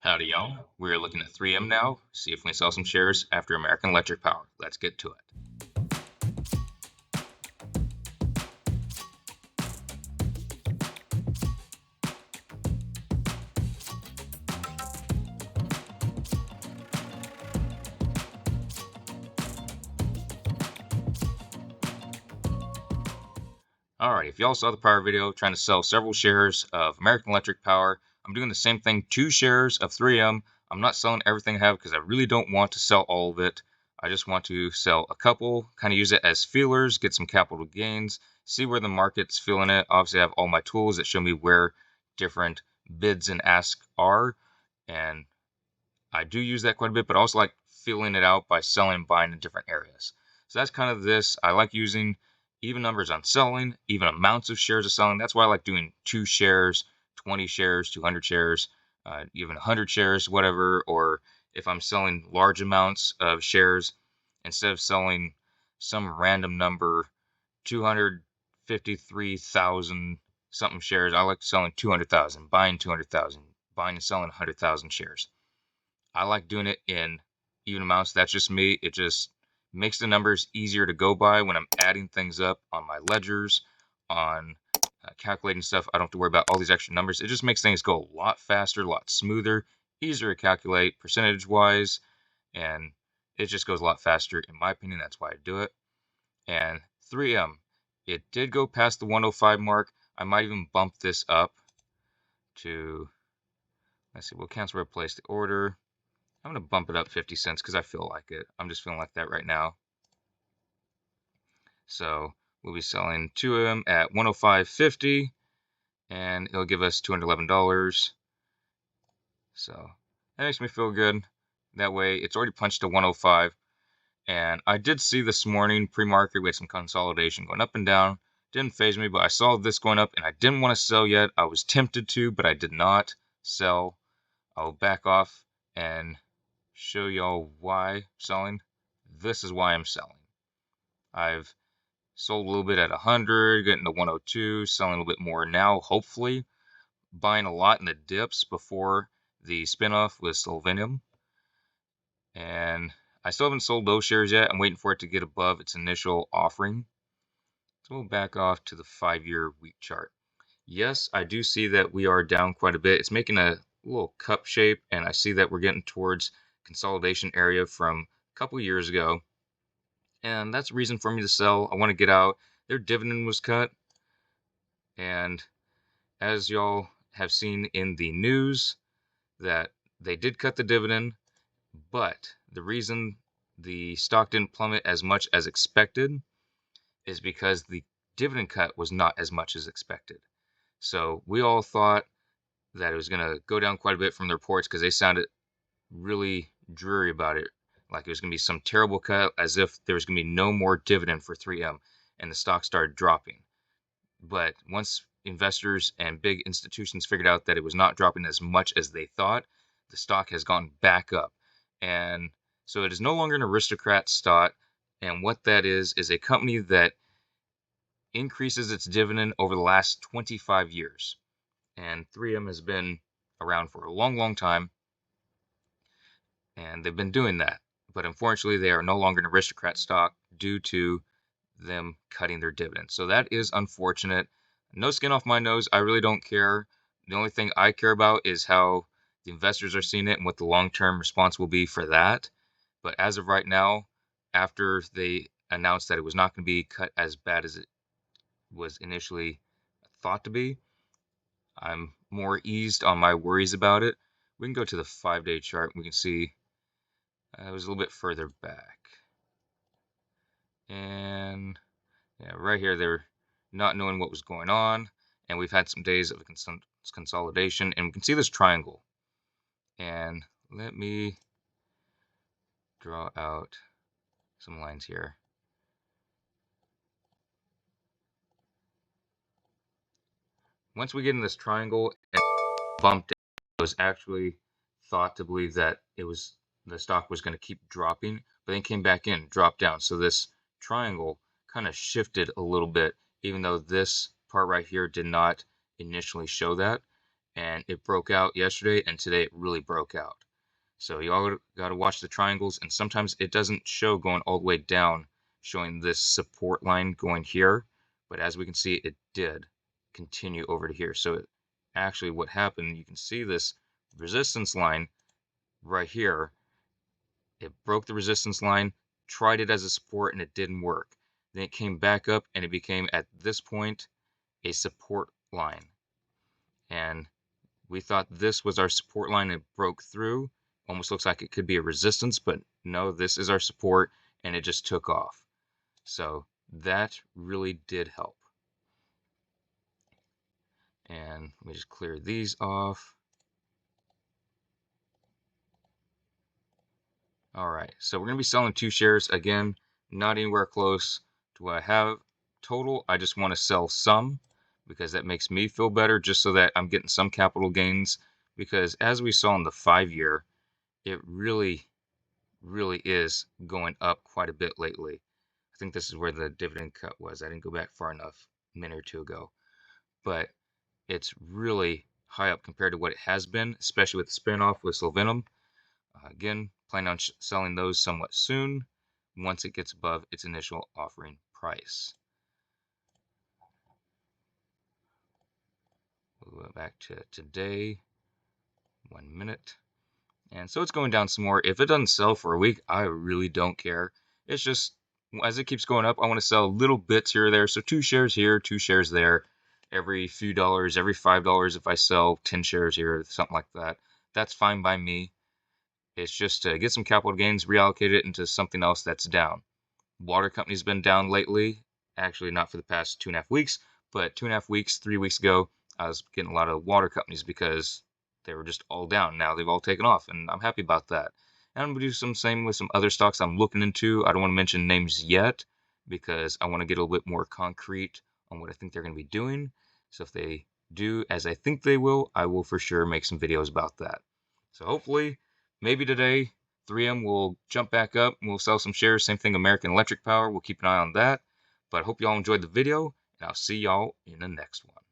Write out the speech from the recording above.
Howdy, y'all. We're looking at 3M now. See if we can sell some shares after American Electric Power. Let's get to it. Alright, if y'all saw the prior video trying to sell several shares of American Electric Power, I'm doing the same thing, 2 shares of 3M. I'm not selling everything I have because I really don't want to sell all of it. I just want to sell a couple, kind of use it as feelers, get some capital gains, see where the market's feeling it. Obviously, I have all my tools that show me where different bids and asks are, and I do use that quite a bit, but I also like feeling it out by selling and buying in different areas. So that's kind of this. I like using even numbers on selling, even amounts of shares of selling. That's why I like doing 2 shares, 20 shares, 200 shares, even 100 shares, whatever. Or if I'm selling large amounts of shares, instead of selling some random number, 253,000 something shares, I like selling 200,000, buying 200,000, buying and selling 100,000 shares. I like doing it in even amounts. That's just me. It just makes the numbers easier to go by when I'm adding things up on my ledgers, on calculating stuff. I don't have to worry about all these extra numbers. It just makes things go a lot faster, a lot smoother, easier to calculate percentage-wise, and it just goes a lot faster, in my opinion. That's why I do it. And 3M, it did go past the 105 mark. I might even bump this up to, let's see, we'll cancel replace the order. I'm going to bump it up 50 cents because I feel like it. I'm just feeling like that right now. So we'll be selling 2 of them at 105.50, and it'll give us $211. So that makes me feel good. That way, it's already punched to 105. And I did see this morning pre-market we had some consolidation going up and down. Didn't phase me, but I saw this going up, and I didn't want to sell yet. I was tempted to, but I did not sell. I'll back off and show y'all why I'm selling. This is why I'm selling. I've sold a little bit at 100, getting to 102, selling a little bit more now, hopefully. Buying a lot in the dips before the spinoff with Slovenium. And I still haven't sold those shares yet. I'm waiting for it to get above its initial offering. So we'll back off to the 5-year week chart. Yes, I do see that we are down quite a bit. It's making a little cup shape, and I see that we're getting towards consolidation area from a couple years ago. And that's a reason for me to sell. I want to get out. Their dividend was cut. And as y'all have seen in the news, that they did cut the dividend, but the reason the stock didn't plummet as much as expected is because the dividend cut was not as much as expected. So we all thought that it was going to go down quite a bit from the reports because they sounded really dreary about it. Like it was going to be some terrible cut, as if there was going to be no more dividend for 3M, and the stock started dropping. But once investors and big institutions figured out that it was not dropping as much as they thought, the stock has gone back up. And so it is no longer an aristocrat stock. And what that is a company that increases its dividend over the last 25 years. And 3M has been around for a long, long time. And they've been doing that. But unfortunately, they are no longer an aristocrat stock due to them cutting their dividends. So that is unfortunate. No skin off my nose. I really don't care. The only thing I care about is how the investors are seeing it and what the long-term response will be for that. But as of right now, after they announced that it was not going to be cut as bad as it was initially thought to be, I'm more eased on my worries about it. We can go to the 5-day chart. We can see it was a little bit further back. And yeah, right here, they're not knowing what was going on. And we've had some days of consolidation. And we can see this triangle. And let me draw out some lines here. Once we get in this triangle and bumped, it was actually thought to believe that the stock was going to keep dropping, but then came back in, dropped down. So this triangle kind of shifted a little bit, even though this part right here did not initially show that. and it broke out yesterday, and today it really broke out. So you all got to watch the triangles, and sometimes it doesn't show going all the way down, showing this support line going here, but as we can see, it did continue over to here. So actually what happened, you can see this resistance line right here. It broke the resistance line, tried it as a support, and it didn't work. Then it came back up, and it became, at this point, a support line. And we thought this was our support line. It broke through. Almost looks like it could be a resistance, but no, this is our support, and it just took off. So that really did help. And let me just clear these off. All right, so we're going to be selling 2 shares again, not anywhere close to what I have total. I just want to sell some because that makes me feel better, just so that I'm getting some capital gains. Because as we saw in the 5-year, it really is going up quite a bit lately. I think this is where the dividend cut was. I didn't go back far enough a minute or two ago. But it's really high up compared to what it has been, especially with the spinoff with Sylvanum. Again, plan on selling those somewhat soon once it gets above its initial offering price. We'll go back to today. 1 minute. And so it's going down some more. If it doesn't sell for a week, I really don't care. It's just, as it keeps going up, I want to sell little bits here or there. So 2 shares here, 2 shares there. Every few dollars, every $5 if I sell 10 shares here, something like that. That's fine by me. It's just to get some capital gains, reallocate it into something else that's down. Water company's been down lately. Actually, not for the past 2.5 weeks, but 2.5 weeks, 3 weeks ago, I was getting a lot of water companies because they were just all down. Now they've all taken off, and I'm happy about that. And I'm going to do some same with some other stocks I'm looking into. I don't want to mention names yet because I want to get a little bit more concrete on what I think they're going to be doing. So if they do as I think they will, I will for sure make some videos about that. So hopefully, maybe today, 3M will jump back up and we'll sell some shares. Same thing, American Electric Power. We'll keep an eye on that. But I hope y'all enjoyed the video, and I'll see y'all in the next one.